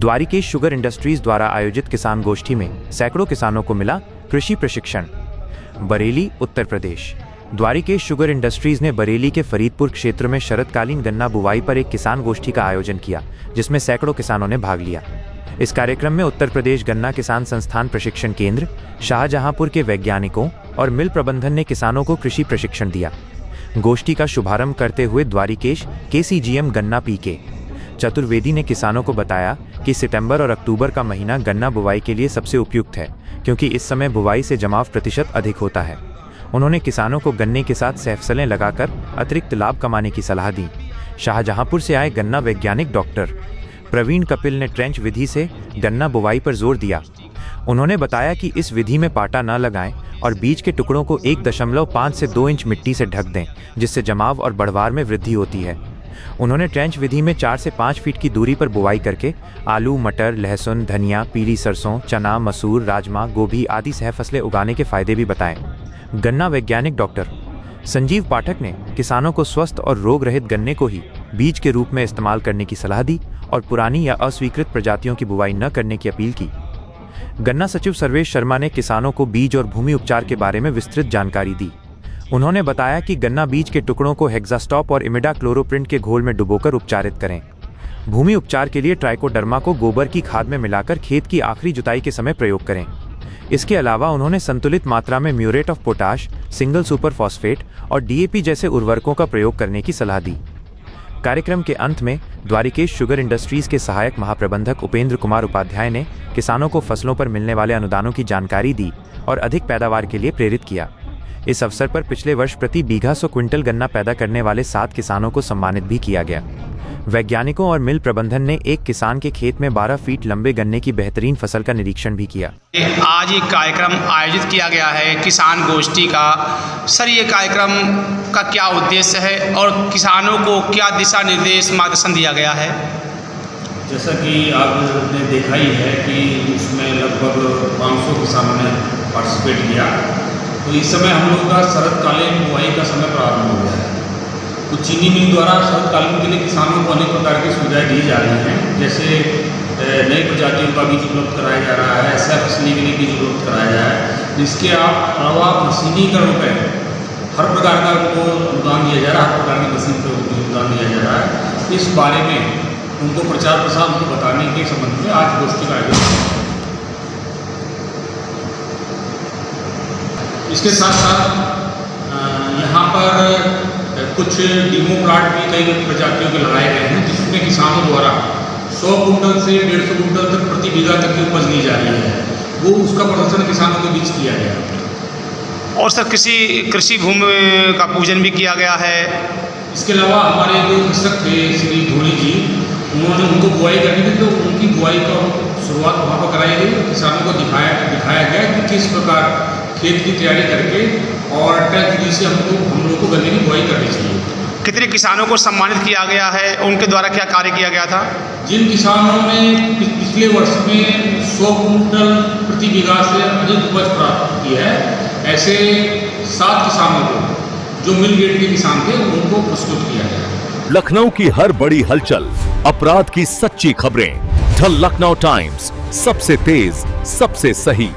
Dwarikesh sugar industries द्वारा आयोजित किसान गोष्ठी में सैकड़ों किसानों को मिला कृषि प्रशिक्षण। बरेली, उत्तर प्रदेश। द्वारिकेश शुगर इंडस्ट्रीज ने बरेली के फरीदपुर क्षेत्र में शरतकालीन गन्ना बुवाई पर एक किसान गोष्ठी का आयोजन किया, जिसमें सैकड़ों किसानों ने भाग लिया। इस कार्यक्रम में उत्तर प्रदेश गन्ना किसान संस्थान प्रशिक्षण केंद्र शाहजहांपुर के वैज्ञानिकों और मिल प्रबंधन ने किसानों को कृषि प्रशिक्षण दिया। गोष्ठी का शुभारंभ करते हुए द्वारिकेश KCGM गन्ना PK चतुर्वेदी ने किसानों को बताया कि सितंबर और अक्टूबर का महीना गन्ना बुवाई के लिए सबसे उपयुक्त है, क्योंकि इस समय बुवाई से जमाव प्रतिशत अधिक होता है। उन्होंने किसानों को गन्ने के साथ सैफसलें लगाकर अतिरिक्त लाभ कमाने की सलाह दी। शाहजहांपुर से आए गन्ना वैज्ञानिक डॉक्टर प्रवीण कपिल ने ट्रेंच विधि से गन्ना बुवाई पर जोर दिया। उन्होंने बताया कि इस विधि में पाटा न लगाएं और बीज के टुकड़ों को 1.5 से 2 इंच मिट्टी से ढक दें, जिससे जमाव और बढ़वार में वृद्धि होती है। उन्होंने ट्रेंच विधि में 4 से 5 फीट की दूरी पर बुवाई करके आलू, मटर, लहसुन, धनिया, पीली सरसों, चना, मसूर, राजमा, गोभी आदि सह फसलें उगाने के फायदे भी बताएं। गन्ना वैज्ञानिक डॉक्टर संजीव पाठक ने किसानों को स्वस्थ और रोग रहित गन्ने को ही बीज के रूप में इस्तेमाल करने की सलाह दी और पुरानी या अस्वीकृत प्रजातियों की बुवाई न करने की अपील की। गन्ना सचिव सर्वेश शर्मा ने किसानों को बीज और भूमि उपचार के बारे में विस्तृत जानकारी दी। उन्होंने बताया कि गन्ना बीज के टुकड़ों को हेक्सास्टॉप और इमिडाक्लोरोप्रिंट के घोल में डुबोकर उपचारित करें। भूमि उपचार के लिए ट्राइकोडर्मा को गोबर की खाद में मिलाकर खेत की आखिरी जुताई के समय प्रयोग करें। इसके अलावा उन्होंने संतुलित मात्रा में muriate of potash, single super phosphate और DAP जैसे उर्वरकों का प्रयोग करने की सलाह दी। कार्यक्रम के अंत में द्वारिकेश शुगर इंडस्ट्रीज के सहायक महाप्रबंधक उपेंद्र कुमार उपाध्याय ने किसानों को फसलों पर मिलने वाले अनुदानों की जानकारी दी और अधिक पैदावार के लिए प्रेरित किया। इस अवसर पर पिछले वर्ष प्रति बीघा 100 क्विंटल गन्ना पैदा करने वाले 7 किसानों को सम्मानित भी किया गया। वैज्ञानिकों और मिल प्रबंधन ने एक किसान के खेत में 12 फीट लंबे गन्ने की बेहतरीन फसल का निरीक्षण भी किया। आज एक कार्यक्रम आयोजित किया गया है किसान गोष्ठी का। सर, ये कार्यक्रम का क्या उद्देश्य है और किसानों को क्या दिशा निर्देश मार्गदर्शन दिया गया है? जैसा कि आपने देखा ही है कि उसमें लगभग 500 किसानों ने पार्टिसिपेट किया। तो इस समय हम लोग का शरतकालीन बुआई का समय प्रारंभ हो गया है। तो चीनी मिल द्वारा शरतकालीन के लिए किसानों को अनेक प्रकार की सुविधाएं दी जा रही हैं, जैसे नई प्रजातियों का बीज उपलब्ध कराया जा रहा है, सह फसली के लिए बीज उपलब्ध कराया जा रहा है। जिसके अलावा मशीनीकरण पर हर प्रकार का उनको अनुदान दिया जा रहा है, हर प्रकार की मशीन पर अनुदान दिया जा रहा है। इस बारे में उनको प्रचार प्रसार उनको बताने के संबंध में आज गोष्ठी का आयोजन किया। इसके साथ साथ यहाँ पर कुछ डीमो प्लाट भी कई प्रजातियों के लगाए गए हैं, जिसमें किसानों द्वारा 100 कुंटल से 150 कुंटल तक प्रति बीघा तक की उपज ली जा रही है। वो उसका प्रदर्शन किसानों के बीच किया गया। और सर, कृषि भूमि का पूजन भी किया गया है। इसके अलावा हमारे जो कृषक थे श्री धोली जी, उनको बुआई करनी थी, तो उनकी बुआई का शुरुआत वहाँ पर कराई गई। किसानों को दिखाया गया कि किस प्रकार खेत की तैयारी करके और ट्रैक विधि से हम लोग को गन्ने की बुआई करनी चाहिए। कितने किसानों को सम्मानित किया गया है? उनके द्वारा क्या कार्य किया गया था? जिन किसानों ने पिछले वर्ष में 100 कुंटल प्रति बीघा से अधिक उपज प्राप्त की है, ऐसे 7 किसानों को जो मिल गेट के किसान थे उनको पुरस्कृत किया गया। लखनऊ की हर बड़ी हलचल, अपराध की सच्ची खबरें, द लखनऊ टाइम्स, सबसे तेज, सबसे सही।